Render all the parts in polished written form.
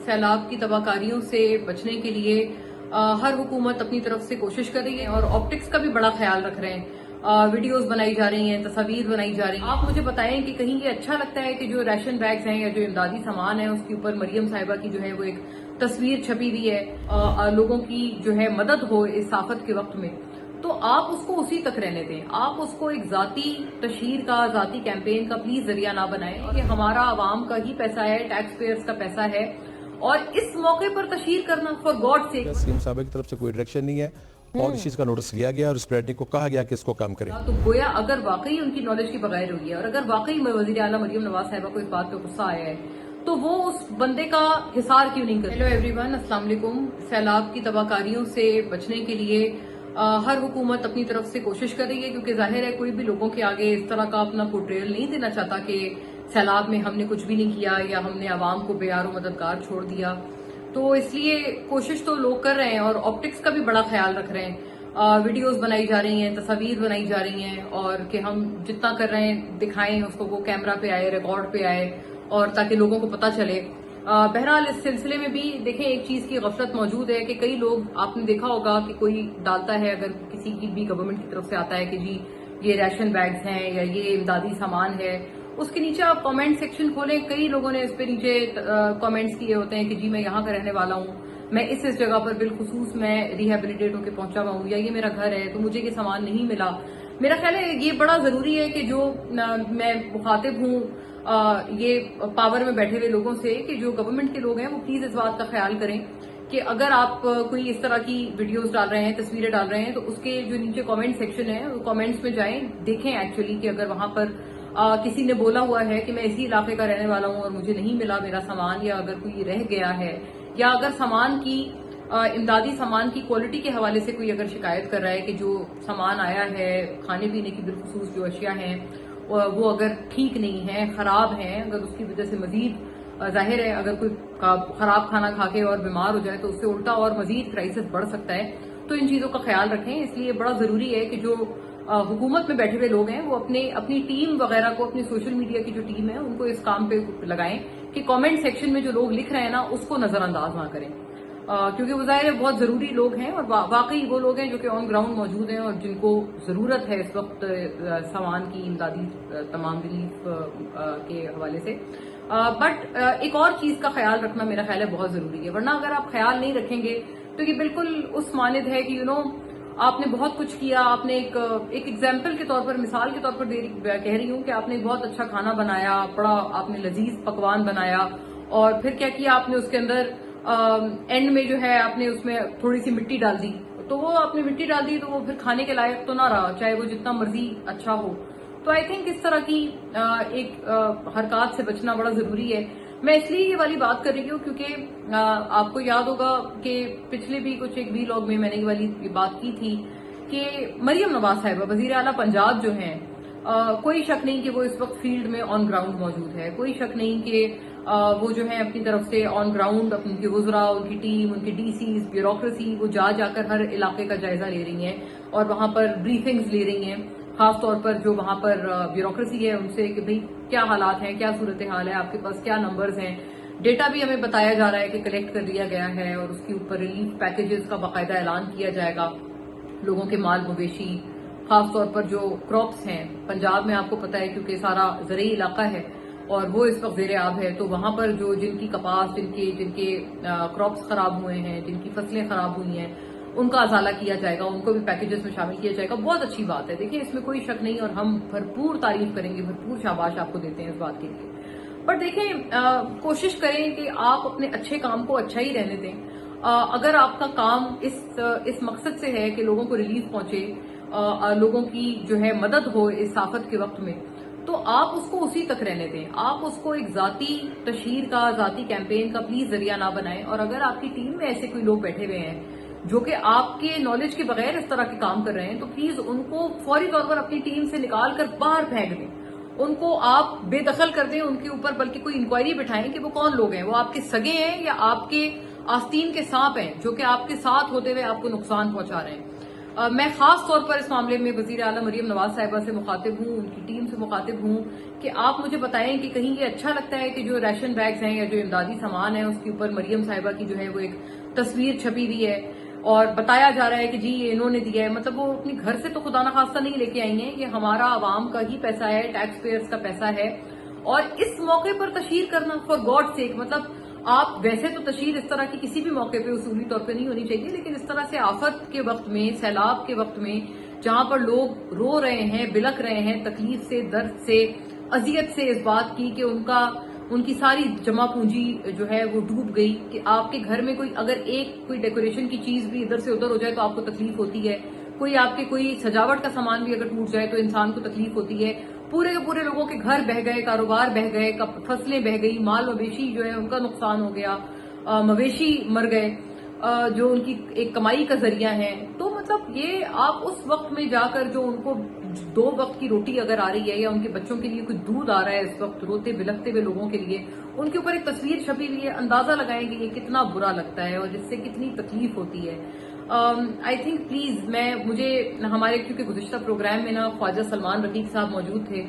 सैलाब की तबाहकारियों से बचने के लिए हर हुकूमत अपनी तरफ से कोशिश कर रही है और ऑप्टिक्स का भी बड़ा ख्याल रख रहे हैं। वीडियोस बनाई जा रही हैं, तस्वीर बनाई जा रही हैं। आप मुझे बताएं कि कहीं ये अच्छा लगता है कि जो राशन बैग्स हैं या जो इमदादी सामान है उसके ऊपर मरियम साहिबा की जो है वो एक तस्वीर छपी हुई है, लोगों की जो है मदद हो इस आफत के वक्त में, तो आप उसको उसी तक रहने दें। आप उसको एक जाती तशहीर का, जाती कैंपेन का प्लीज जरिया ना बनाएं। ये हमारा आवाम का ही पैसा है, टैक्स पेयर्स का पैसा है, और इस मौके पर तशहीर करना फॉर गॉड से सीएम साहब की तरफ से कोई डायरेक्शन नहीं है और इस चीज का नोटिस लिया गया और स्प्रेडिंग को कहा गया कि इसको काम करें। तो गोया अगर वाकई उनकी नॉलेज की बगैर हुई है और अगर वाकई वज़ीर आला मरियम नवाज साहिबा को इस बात पे गुस्सा आया है तो वो उस बंदे का हिसार क्यों नहीं करे। हेलो एवरीवन, अस्सलाम वालेकुम। सैलाब की तबाहकारियों से बचने के लिए हर हुकूमत अपनी तरफ से कोशिश कर रही है, क्योंकि जाहिर है कोई भी लोगों के आगे इस तरह का अपना पोर्ट्रेयल नहीं देना चाहता कि सैलाब में हमने कुछ भी नहीं किया या हमने आवाम को बेयारो मददगार छोड़ दिया। तो इसलिए कोशिश तो लोग कर रहे हैं और ऑप्टिक्स का भी बड़ा ख्याल रख रहे हैं। वीडियोस बनाई जा रही हैं, तस्वीर बनाई जा रही हैं, और कि हम जितना कर रहे हैं दिखाएं उसको, वो कैमरा पे आए, रिकॉर्ड पे आए, और ताकि लोगों को पता चले। बहरहाल इस सिलसिले में भी देखें, एक चीज की गफलत मौजूद है कि कई लोग, आपने देखा होगा कि कोई डालता है, अगर किसी की भी गवर्नमेंट की तरफ से आता है कि जी ये राशन बैग्स हैं या ये इमदादी सामान है, उसके नीचे आप कमेंट सेक्शन खोलें, कई लोगों ने इस पे नीचे कमेंट्स किए होते हैं कि जी मैं यहाँ का रहने वाला हूँ, मैं इस जगह पर बिलखुसूस मैं रिहेबिलिटेट होकर पहुंचा हुआ हूँ, या ये मेरा घर है तो मुझे ये सामान नहीं मिला। मेरा ख्याल है ये बड़ा जरूरी है कि जो मैं मुखातिब हूँ ये पावर में बैठे हुए लोगों से, कि जो गवर्नमेंट के लोग हैं वो प्लीज इस बात का ख्याल करें कि अगर आप कोई इस तरह की वीडियोस डाल रहे हैं, तस्वीरें डाल रहे हैं, तो उसके जो नीचे कमेंट सेक्शन है, वो कमेंट्स में जाएं, देखें एक्चुअली कि अगर वहां पर किसी ने बोला हुआ है कि मैं इसी इलाके का रहने वाला हूं और मुझे नहीं मिला मेरा सामान, या अगर कोई रह गया है, या अगर सामान की इमदादी सामान की क्वालिटी के हवाले से कोई अगर शिकायत कर रहा है कि जो सामान आया है, खाने पीने की बिलखुसूस जो अशिया हैं वो अगर ठीक नहीं है, खराब हैं, अगर उसकी वजह से मजीद जाहिर है अगर कोई खराब खाना खा के और बीमार हो जाए तो उससे उल्टा और मजीद क्राइसिस बढ़ सकता है। तो इन चीजों का ख्याल रखें। इसलिए बड़ा जरूरी है कि जो हुकूमत में बैठे हुए लोग हैं वो अपनी टीम वगैरह को, अपनी सोशल मीडिया की जो टीम है उनको इस काम पे लगाएं कि कमेंट सेक्शन में जो लोग लिख रहे हैं ना उसको नजरअंदाज ना करें, क्योंकि वो जाहिर है बहुत जरूरी लोग हैं और वाकई वो लोग हैं जो कि ऑन ग्राउंड मौजूद हैं और जिनको जरूरत है इस वक्त सामान की, इमदादी तमाम रिलीफ के हवाले से। बट एक और चीज का ख्याल रखना मेरा ख्याल है बहुत जरूरी है, वरना अगर आप ख्याल नहीं रखेंगे तो ये बिल्कुल उस मानिद है कि आपने बहुत कुछ किया, आपने एक एग्जाम्पल के तौर पर, मिसाल के तौर पर कह रही हूँ कि आपने बहुत अच्छा खाना बनाया, बड़ा आपने लजीज पकवान बनाया, और फिर क्या किया आपने उसके अंदर एंड में जो है आपने उसमें थोड़ी सी मिट्टी डाल दी, तो वो आपने मिट्टी डाल दी तो वो फिर खाने के लायक तो ना रहा, चाहे वो जितना मर्जी अच्छा हो। तो आई थिंक इस तरह की एक हरकत से बचना बड़ा जरूरी है। मैं इसलिए ये वाली बात कर रही हूँ क्योंकि आपको याद होगा कि पिछले भी कुछ एक व्लॉग में मैंने ये वाली बात की थी कि मरियम नवाज साहिबा वजीर आला पंजाब जो हैं, कोई शक नहीं कि वो इस वक्त फील्ड में ऑन ग्राउंड मौजूद है, कोई शक नहीं कि वो जो है अपनी तरफ से ऑन ग्राउंड उनकी वज़रा, उनकी टीम, उनकी डीसीज, ब्यूरोक्रेसी, वो जाकर हर इलाके का जायजा ले रही हैं और वहां पर ब्रीफिंग्स ले रही हैं, खास तौर पर जो वहां पर ब्यूरोक्रेसी है उनसे कि भाई क्या हालात हैं, क्या सूरत हाल है, आपके पास क्या नंबर्स हैं। डेटा भी हमें बताया जा रहा है कि कलेक्ट कर लिया गया है और उसके ऊपर रिलीफ पैकेजेस का बाकायदा ऐलान किया जाएगा। लोगों के माल मवेशी, खास तौर पर जो क्रॉप्स हैं पंजाब में, आपको पता है क्योंकि सारा ज़रई इलाका है और वो इस वक्त ज़ेरे आब है, तो वहां पर जो जिनकी कपास, जिनके क्रॉप्स खराब हुए हैं, जिनकी फसलें खराब हुई हैं, उनका अजाला किया जाएगा, उनको भी पैकेजेस में शामिल किया जाएगा। बहुत अच्छी बात है, देखिए इसमें कोई शक नहीं, और हम भरपूर तारीफ करेंगे, भरपूर शाबाश आपको देते हैं इस बात के लिए। पर देखें, कोशिश करें कि आप अपने अच्छे काम को अच्छा ही रहने दें। अगर आपका काम इस मकसद से है कि लोगों को रिलीफ पहुंचे, लोगों की जो है मदद हो इस आफत के वक्त में, तो आप उसको उसी तक रहने दें। आप उसको एक जाती तशहीर का, जाती कैंपेन का प्लीज जरिया ना बनाएं। और अगर आपकी टीम में ऐसे कोई लोग बैठे हुए हैं जो कि आपके नॉलेज के बगैर इस तरह के काम कर रहे हैं, तो प्लीज उनको फौरी तौर पर अपनी टीम से निकाल कर बाहर फेंक दें। उनको आप बेदखल कर दें उनके ऊपर, बल्कि कोई इंक्वायरी बिठाएं कि वो कौन लोग हैं, वो आपके सगे हैं या आपके आस्तीन के सांप हैं जो कि आपके साथ होते हुए आपको नुकसान पहुंचा रहे हैं। मैं खास तौर पर इस मामले में वजीर आला मरियम नवाज साहिबा से मुखातिब हूँ, उनकी टीम से मुखातिब हूँ कि आप मुझे बताएं कि कहीं ये अच्छा लगता है कि जो राशन बैग्स हैं या जो इमदादी सामान है उसके ऊपर मरियम साहिबा की जो है वो एक तस्वीर छपी हुई है और बताया जा रहा है कि जी ये इन्होंने दिया है। मतलब वो अपने घर से तो खुदा न खास्ता नहीं लेके आई हैं, ये हमारा आवाम का ही पैसा है, टैक्स पेयर्स का पैसा है। और इस मौके पर तशहीर करना फॉर गॉड सेक, मतलब आप वैसे तो तशहीर इस तरह की किसी भी मौके पे उसूली तौर पे नहीं होनी चाहिए, लेकिन इस तरह से आफत के वक्त में, सैलाब के वक्त में, जहां पर लोग रो रहे हैं, बिलख रहे हैं तकलीफ से, दर्द से, अजियत से इस बात की कि उनकी सारी जमा पूंजी जो है वो डूब गई, कि आपके घर में कोई अगर कोई डेकोरेशन की चीज भी इधर से उधर हो जाए तो आपको तकलीफ होती है, कोई सजावट का सामान भी अगर टूट जाए तो इंसान को तकलीफ होती है। पूरे के पूरे लोगों के घर बह गए, कारोबार बह गए, फसलें बह गई, माल मवेशी जो है उनका नुकसान हो गया, मवेशी मर गए जो उनकी एक कमाई का जरिया है। तो मतलब ये आप उस वक्त में जाकर जो उनको 2 वक्त की रोटी अगर आ रही है या उनके बच्चों के लिए कुछ दूध आ रहा है इस वक्त रोते बिलखते हुए लोगों के लिए, उनके ऊपर एक तस्वीर छपी हुई है, अंदाजा लगाएं कि ये कितना बुरा लगता है और इससे कितनी तकलीफ होती है। आई थिंक प्लीज मुझे हमारे क्योंकि गुज़िश्ता प्रोग्राम में ना ख्वाजा सलमान रफीक साहब मौजूद थे,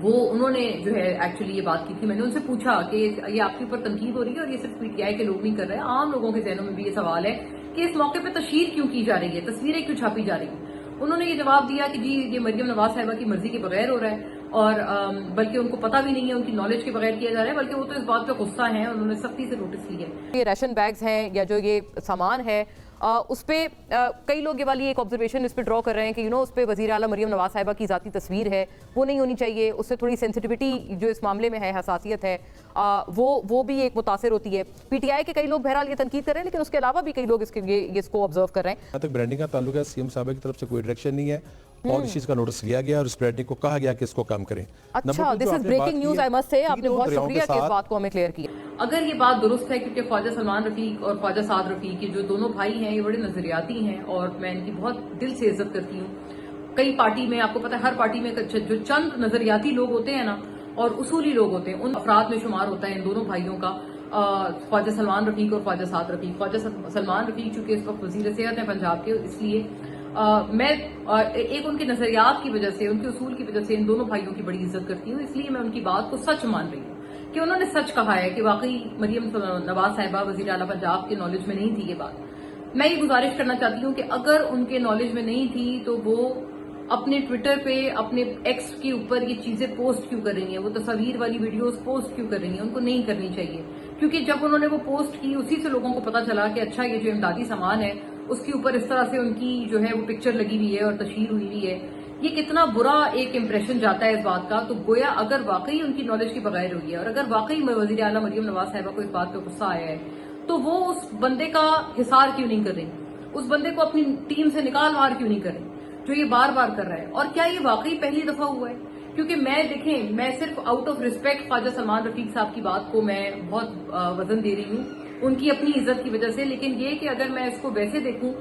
उन्होंने जो है एक्चुअली ये बात की थी। मैंने उनसे पूछा कि ये आपके ऊपर तनकीद हो रही है और ये सिर्फ पीटीआई के लोग नहीं कर रहे हैं, आम लोगों के ज़हनों में भी ये सवाल है कि इस मौके पर तशहीर क्यों की जा रही है, तस्वीरें क्यों छापी जा रही हैं। उन्होंने ये जवाब दिया कि जी ये मरियम नवाज साहिबा की मर्जी के बगैर हो रहा है और बल्कि उनको पता भी नहीं है, उनकी नॉलेज के बगैर किया जा रहा है, बल्कि वो तो इस बात पे गुस्सा है, उन्होंने सख्ती से नोटिस ली है। ये राशन बैग्स हैं या जो ये सामान है उस पे कई लोग ये वाली एक ऑब्जर्वेशन इस पे ड्रॉ कर रहे हैं कि उस पे वज़ीर आला मरियम नवाज साहिबा की ज़ाती तस्वीर है, वो नहीं होनी चाहिए, उससे थोड़ी सेंसिटिविटी जो इस मामले में है, हसासियत है, वो भी एक मुतासिर होती है। पीटीआई के कई लोग बहरहाल ये तनकीद कर रहे हैं, लेकिन उसके अलावा भी कई लोग इसको ऑब्जर्व कर रहे हैं। जहाँ तक ब्रांडिंग का ताल्लुक है, सीएम साहब की तरफ से कोई डायरेक्शन नहीं है और इस चीज का नोटिस लिया गया और ब्रांडिंग को कहा गया कि इसको काम करें। अच्छा, this is breaking news, I must say, आपने बहुत शुक्रिया कि इस बात को हमें क्लियर किया। अगर ये बात दुरुस्त है, क्योंकि ख्वाजा सलमान रफीक और ख्वाजा साद रफीक ये जो दोनों भाई हैं ये बड़े नजरियाती हैं और मैं इनकी बहुत दिल से इज्जत करती हूँ। कई पार्टी में आपको पता है, हर पार्टी में जो चंद नजरियाती लोग होते हैं ना और उसूली लोग होते हैं, उन अफराद में शुमार होता है इन दोनों भाइयों का, ख्वाजा सलमान रफीक और ख्वाजा साद रफीक। ख्वाजा सलमान रफीक चूंकि इस वक्त वजीर सेहत हैं पंजाब के, इसलिए मैं एक उनके नजरियात की वजह से, उनके उसूल की वजह से इन दोनों भाइयों की बड़ी इज्जत करती हूँ, इसलिए मैं उनकी बात को सच मान रही हूँ कि उन्होंने सच कहा है कि वाकई मरियम नवाज साहिबा वजीर आला पंजाब के नॉलेज में नहीं थी ये बात। मैं ये गुजारिश करना चाहती हूँ कि अगर उनके नॉलेज में नहीं थी तो वो अपने ट्विटर पे, अपने एक्स के ऊपर ये चीजें पोस्ट क्यों कर रही हैं, वो तस्वीर वाली वीडियोस पोस्ट क्यों कर रही हैं, उनको नहीं करनी चाहिए। क्योंकि जब उन्होंने वो पोस्ट की उसी से लोगों को पता चला कि अच्छा ये जो इमदादी सामान है उसके ऊपर इस तरह से उनकी जो है वो पिक्चर लगी हुई है और तशहीर हुई हुई है, ये कितना बुरा एक इम्प्रेशन जाता है इस बात का। तो गोया अगर वाकई उनकी नॉलेज के बगैर हुई है और अगर वाकई वजीर आला मरियम नवाज साहिबा को इस बात पे गुस्सा आया है तो वो उस बंदे का हिसार क्यों नहीं कर रही, उस बंदे को अपनी टीम से निकाल बाहर क्यों नहीं कर रही जो ये बार बार कर रहा है। और क्या ये वाकई पहली दफा हुआ है? क्योंकि मैं सिर्फ out of respect Khawaja Salman Rafique sahab की बात को मैं बहुत वजन दे रही हूँ उनकी अपनी इज्जत की वजह से, लेकिन ये कि अगर मैं इसको वैसे देखूं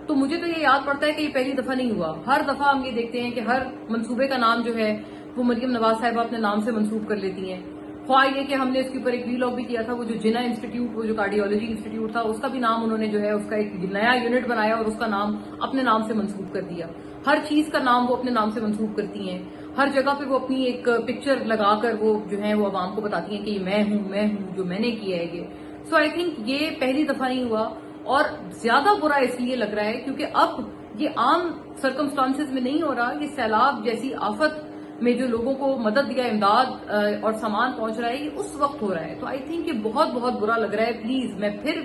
तो मुझे तो ये याद पड़ता है कि ये पहली दफा नहीं हुआ। हर दफा हम ये देखते हैं कि हर मंसूबे का नाम जो है वो मरियम नवाज साहिबा अपने नाम से मंसूब कर लेती हैं। ख्वाह ये कि हमने इसके ऊपर एक वीलॉग भी किया था, वो जो जिना इंस्टीट्यूट, वो जो कार्डियोलॉजी इंस्टीट्यूट था, उसका भी नाम उन्होंने जो है उसका एक नया यूनिट बनाया और उसका नाम अपने नाम से मंसूब कर दिया। हर चीज का नाम वो अपने नाम से मंसूब करती हैं, हर जगह पे वो अपनी एक पिक्चर लगाकर वो जो है वो आवाम को बताती हैं कि मैं हूं जो मैंने किया है ये। सो आई थिंक ये पहली दफा नहीं हुआ और ज्यादा बुरा इसलिए लग रहा है क्योंकि अब ये आम सर्कमस्टांसेस में नहीं हो रहा, ये सैलाब जैसी आफत में जो लोगों को मदद या इमदाद और सामान पहुंच रहा है ये उस वक्त हो रहा है। तो आई थिंक ये बहुत बहुत बुरा लग रहा है। प्लीज मैं फिर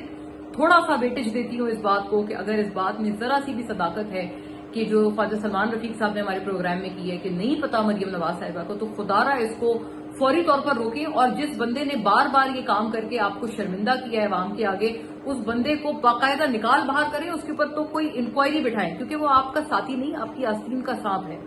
थोड़ा सा वेटेज देती हूँ इस बात को कि अगर इस बात में जरा सी भी सदाकत है कि जो ख्वाजा सलमान रफीक साहब ने हमारे प्रोग्राम में की है कि नहीं पता मरियम नवाज साहिबा को, तो खुदारा इसको फौरी तौर पर रोकें और जिस बंदे ने बार बार ये काम करके आपको शर्मिंदा किया है आवाम के आगे, उस बंदे को बाकायदा निकाल बाहर करें, उसके ऊपर तो कोई इंक्वायरी बिठाएं क्योंकि वो आपका साथी नहीं, आपकी आस्तीन का सांप है।